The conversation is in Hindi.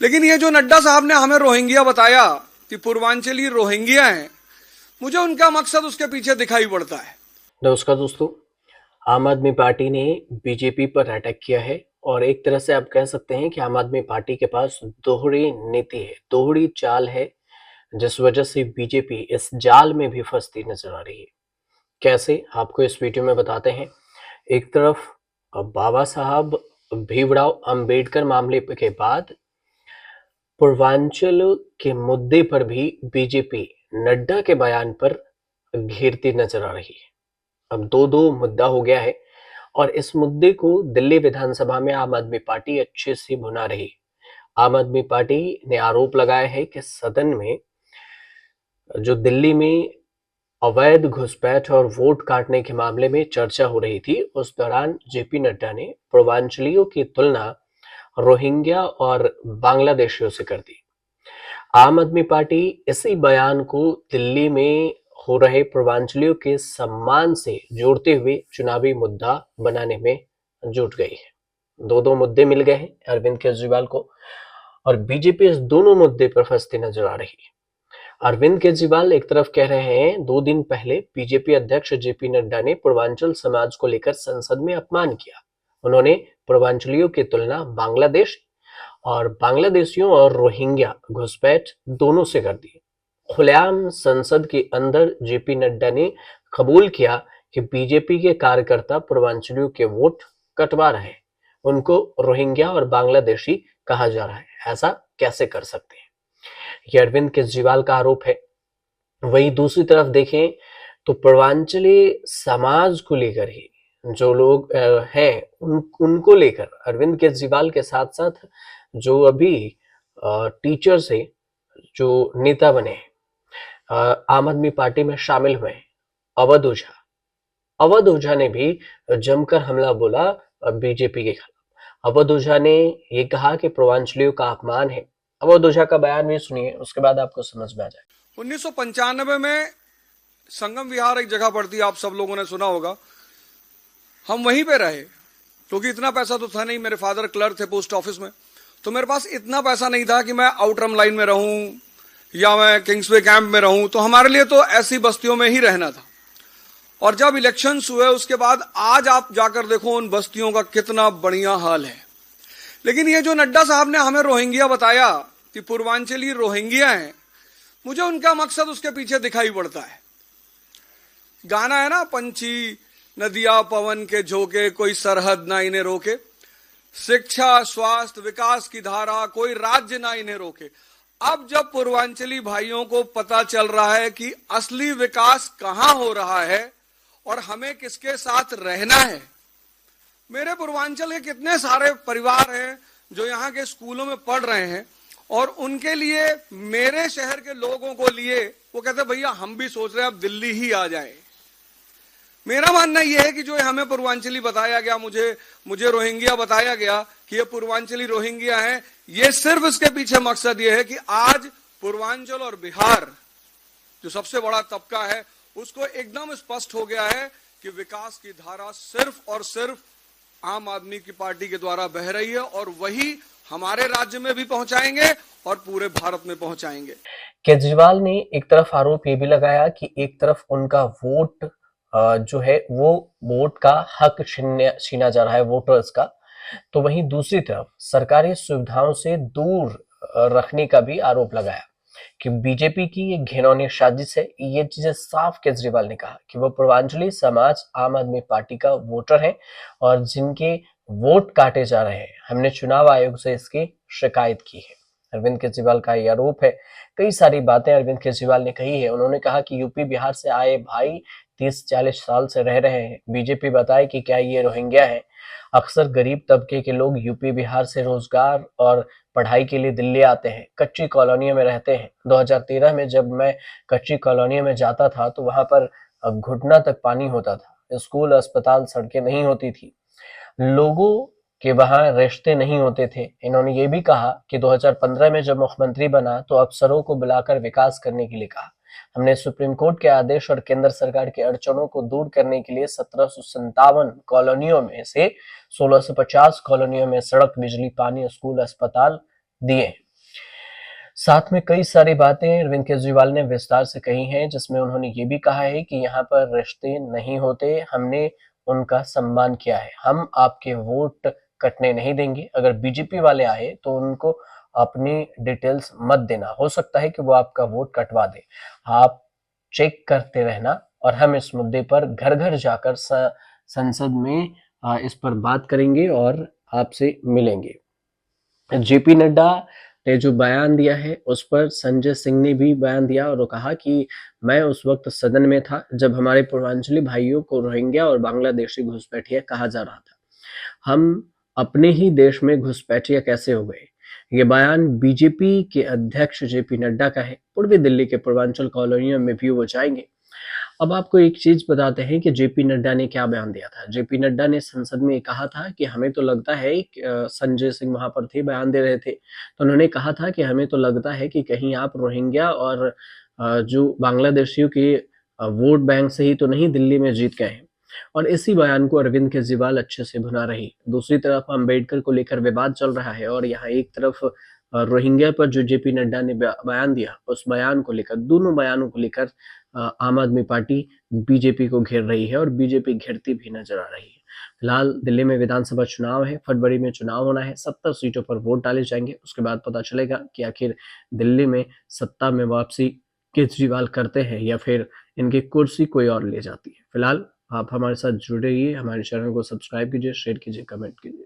लेकिन ये जो नड्डा साहब ने हमें रोहिंग्या बताया कि पूर्वांचली रोहिंग्या हैं, मुझे उनका मकसद उसके पीछे दिखाई पड़ता है। नमस्कार दोस्तों। आम आदमी पार्टी ने बीजेपी पर अटैक किया है और एक तरह से आप कह सकते हैं कि आम आदमी पार्टी के पास दोहरी नीति है, दोहरी चाल है, जिस वजह से बीजेपी इस जाल में भी फंसती नजर आ रही है। कैसे, आपको इस वीडियो में बताते हैं। एक तरफ बाबा साहब भीमराव अंबेडकर मामले के बाद पूर्वांचल के मुद्दे पर भी बीजेपी नड्डा के बयान पर घेरती नजर आ रही है। अब दो दो मुद्दा हो गया है और इस मुद्दे को दिल्ली विधानसभा में आम आदमी पार्टी अच्छे से भुना रही। आम आदमी पार्टी ने आरोप लगाया है कि सदन में जो दिल्ली में अवैध घुसपैठ और वोट काटने के मामले में चर्चा हो रही थी, उस दौरान जेपी नड्डा ने पूर्वांचलियों की तुलना रोहिंग्या और बांग्लादेशियों से कर दी। आम आदमी पार्टी इसी बयान को दिल्ली में हो रहे पूर्वांचलियों के सम्मान से जोड़ते हुए चुनावी मुद्दा बनाने में जुट गई है। दो दो मुद्दे मिल गए हैं अरविंद केजरीवाल को और बीजेपी इस दोनों मुद्दे पर फंसती नजर आ रही है। अरविंद केजरीवाल एक तरफ कह रहे हैं, 2 दिन पहले बीजेपी अध्यक्ष जेपी नड्डा ने पूर्वांचल समाज को लेकर संसद में अपमान किया। उन्होंने पूर्वांचलियों की तुलना बांग्लादेश और बांग्लादेशियों और रोहिंग्या घुसपैठ दोनों से कर दी। खुलेआम संसद के अंदर जेपी नड्डा ने कबूल किया कि बीजेपी के कार्यकर्ता पूर्वांचलियों के वोट कटवा रहे हैं, उनको रोहिंग्या और बांग्लादेशी कहा जा रहा है। ऐसा कैसे कर सकते हैं, ये अरविंद केजरीवाल का आरोप है। वहीं दूसरी तरफ देखें तो पूर्वांचली समाज को लेकर ही जो लोग हैं उनको लेकर अरविंद केजरीवाल के साथ साथ जो अभी टीचर से जो नेता बने हैं, आम आदमी पार्टी में शामिल हुए हैं, अवध ओझा ने भी जमकर हमला बोला बीजेपी के खिलाफ। अवध ओझा ने ये कहा कि पूर्वांचलियों का अपमान है। अवध ओझा का बयान भी सुनिए, उसके बाद आपको समझ में आ जाए। 1995 में संगम विहार एक जगह पड़ती है, आप सब लोगों ने सुना होगा। हम वहीं पे रहे क्योंकि इतना पैसा तो था नहीं। मेरे फादर क्लर्क थे पोस्ट ऑफिस में, तो मेरे पास इतना पैसा नहीं था कि मैं आउटरम लाइन में रहूं या मैं किंग्सवे कैंप में रहूं। तो हमारे लिए तो ऐसी बस्तियों में ही रहना था। और जब इलेक्शंस हुए उसके बाद आज आप जाकर देखो उन बस्तियों का कितना बढ़िया हाल है। लेकिन ये जो नड्डा साहब ने हमें रोहिंग्या बताया कि पूर्वांचली रोहिंग्या हैं, मुझे उनका मकसद उसके पीछे दिखाई पड़ता है। गाना है ना, पंछी नदिया पवन के झोंके, कोई सरहद ना इन्हें रोके, शिक्षा स्वास्थ्य विकास की धारा, कोई राज्य ना इन्हें रोके। अब जब पूर्वांचली भाइयों को पता चल रहा है कि असली विकास कहां हो रहा है और हमें किसके साथ रहना है। मेरे पूर्वांचल के कितने सारे परिवार हैं जो यहाँ के स्कूलों में पढ़ रहे हैं और उनके लिए, मेरे शहर के लोगों को लिए, वो कहते भैया हम भी सोच रहे हैं अब दिल्ली ही आ जाए। मेरा मानना यह है कि जो हमें पूर्वांचली बताया गया, मुझे रोहिंग्या बताया गया कि ये पूर्वांचली रोहिंग्या हैं, ये सिर्फ इसके पीछे मकसद ये है कि आज पूर्वांचल और बिहार जो सबसे बड़ा तबका है उसको एकदम स्पष्ट हो गया है कि विकास की धारा सिर्फ और सिर्फ आम आदमी की पार्टी के द्वारा बह रही है और वही हमारे राज्य में भी पहुंचाएंगे और पूरे भारत में पहुंचाएंगे। केजरीवाल ने एक तरफ आरोप ये भी लगाया कि एक तरफ उनका वोट जो है वो वोट का हक छीना जा रहा है वोटर्स का, तो वहीं दूसरी तरफ सरकारी सुविधाओं से दूर रखने का भी आरोप लगाया कि बीजेपी की ये घिनौनी साजिश है। ये चीजें साफ केजरीवाल ने कहा कि वो पूर्वांचली समाज आम आदमी पार्टी का वोटर है और जिनके वोट काटे जा रहे हैं, हमने चुनाव आयोग से इसकी शिकायत की है। अरविंद केजरीवाल का ये आरोप है। कई सारी बातें अरविंद केजरीवाल ने कही है। उन्होंने कहा कि यूपी बिहार से आए भाई 30-40 साल से रह रहे हैं, बीजेपी बताए कि क्या ये रोहिंग्या है। अक्सर गरीब तबके के लोग यूपी बिहार से रोजगार और पढ़ाई के लिए दिल्ली आते हैं, कच्ची कॉलोनियों में रहते हैं। 2013 में जब मैं कच्ची कॉलोनियों में जाता था तो वहां पर घुटना तक पानी होता था, स्कूल अस्पताल सड़कें नहीं होती थी, लोगों के वहां रिश्ते नहीं होते थे। इन्होंने ये भी कहा कि 2015 में जब मुख्यमंत्री बना तो अफसरों को बुलाकर विकास करने के लिए कहा। हमने सुप्रीम कोर्ट के आदेश और केंद्र सरकार की अड़चनों को दूर करने के लिए 1757 कॉलोनियों में से 1650 कॉलोनियों में सड़क, बिजली, पानी, स्कूल, अस्पताल दिए। साथ में कई सारी बातें अरविंद केजरीवाल ने विस्तार से कही हैं, जिसमें उन्होंने ये भी कहा है कि यहाँ पर रिश्ते नहीं होते, हमने उनका सम्मान किया है, हम आपके वोट कटने नहीं देंगे। अगर बीजेपी वाले आए तो उनको अपनी डिटेल्स मत देना, हो सकता है कि वो आपका वोट कटवा दे। आप चेक करते रहना और हम इस मुद्दे पर घर घर जाकर संसद में इस पर बात करेंगे और आपसे मिलेंगे। जेपी नड्डा ने जो बयान दिया है उस पर संजय सिंह ने भी बयान दिया और वो कहा कि मैं उस वक्त सदन में था जब हमारे पूर्वांचली भाइयों को रोहिंग्या और बांग्लादेशी घुसपैठिया कहा जा रहा था। हम अपने ही देश में घुसपैठिया कैसे हो गए? ये बयान बीजेपी के अध्यक्ष जेपी नड्डा का है। पूर्वी दिल्ली के पूर्वांचल कॉलोनियों में भी वो जाएंगे। अब आपको एक चीज बताते हैं कि जेपी नड्डा ने क्या बयान दिया था। जेपी नड्डा ने संसद में कहा था कि हमें तो लगता है संजय सिंह वहां पर थे, बयान दे रहे थे, तो उन्होंने कहा था कि हमें तो लगता है कि कहीं आप रोहिंग्या और जो बांग्लादेशियों के वोट बैंक से ही तो नहीं दिल्ली में जीत गए हैं। और इसी बयान को अरविंद केजरीवाल अच्छे से भुना रही। दूसरी तरफ अम्बेडकर को लेकर विवाद चल रहा है और यहाँ एक तरफ रोहिंग्या पर जो जेपी नड्डा ने बयान दिया, उस बयान को लेकर, दोनों बयानों को लेकर आम आदमी पार्टी बीजेपी को घेर रही है और बीजेपी घेरती भी नजर आ रही है। फिलहाल दिल्ली में विधानसभा चुनाव है, फरवरी में चुनाव होना है, 70 सीटों पर वोट डाले जाएंगे। उसके बाद पता चलेगा कि आखिर दिल्ली में सत्ता में वापसी केजरीवाल करते हैं या फिर इनकी कुर्सी कोई और ले जाती है। फिलहाल आप हमारे साथ जुड़े रहिए, हमारे चैनल को सब्सक्राइब कीजिए, शेयर कीजिए, कमेंट कीजिए।